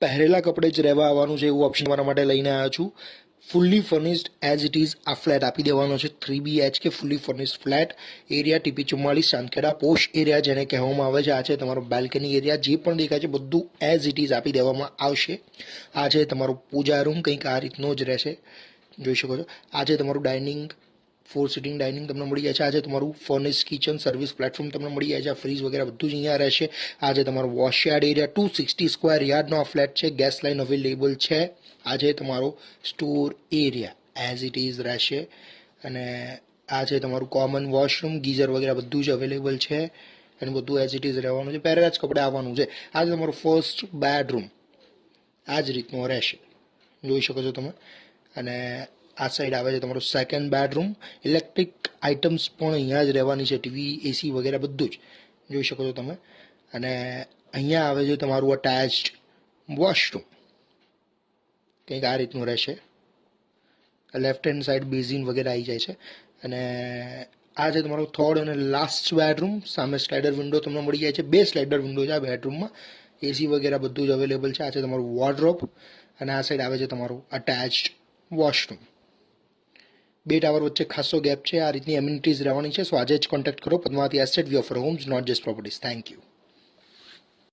પહેરેલા કપડે જ રહેવા આવવાનું છે એવું ઓપ્શન તમારા માટે લઈને આવ્યો છું. Fully furnished as it is આ ફ્લેટ આપી દેવાનો છે. 3BHK fully furnished flat. Area TP44 Chandkheda posh area જેને કહેવામાં આવે છે. આ છે તમારો બાલ્કની એરિયા. જે પણ દેખાય છે બધું એઝ ઇટ ઇઝ આપી દેવામાં આવશે. આ છે તમારો પૂજા રૂમ, કંઈક આ રીતનો જ રહેશે, જોઈ શકો છો. આ છે તમારું ડાઇનિંગ, 4 સિટિંગ ડાઇનિંગ તમને મળી જાય છે. આ છે તમારું ફર્નિશ કિચન સર્વિસ પ્લેટફોર્મ તમને મળી જાય છે. આ ફ્રીજ વગેરે બધું જ અહીંયા રહેશે. આ છે તમારો વોશયાર્ડ એરિયા. 260 સ્ક્વેર યાર્ડનો આ ફ્લેટ છે. ગેસ લાઇન અવેલેબલ છે. આ છે તમારો store area as it is રહેશે. અને આ છે તમારું કોમન વોશરૂમ, ગીઝર વગેરે બધું જ અવેલેબલ છે. અને બધું એઝ ઇટ ઇઝ રહેવાનું છે. પહેરેલા જ કપડે આવવાનું છે. આ છે તમારું ફર્સ્ટ બેડરૂમ, આ જ રીતનો રહેશે, જોઈ શકો છો તમે. અને આ સાઈડ આવે છે તમારું સેકન્ડ બેડરૂમ. ઇલેક્ટ્રિક આઇટમ્સ પણ અહીંયા જ રહેવાની છે. ટીવી, એસી વગેરે બધું જ જોઈ શકો છો તમે. અને અહીંયા આવે છે તમારું અટેચ્ડ વોશરૂમ, કંઈક આ રીતનું રહેશે. લેફ્ટ હેન્ડ સાઈડ બેઝિન વગેરે આવી જાય છે. અને આ છે તમારો થર્ડ અને લાસ્ટ બેડરૂમ. સામે સ્લાઇડર વિન્ડો તમને મળી જાય છે. 2 સ્લાઇડર વિન્ડો છે આ બેડરૂમમાં. એસી વગેરે બધું જ અવેલેબલ છે. આ છે તમારું વોર્ડરોબ. અને આ સાઈડ આવે છે તમારું અટેચ્ડ વોશરૂમ. 2 ટાવર વચ્ચે ખાસો ગેપ છે. આ રીતની એમ્યુનિટીઝ રહેવાની છે. સો આજે જ કોન્ટેક્ટ કરો Padmavati estate. We offer homes, not just properties. Thank you.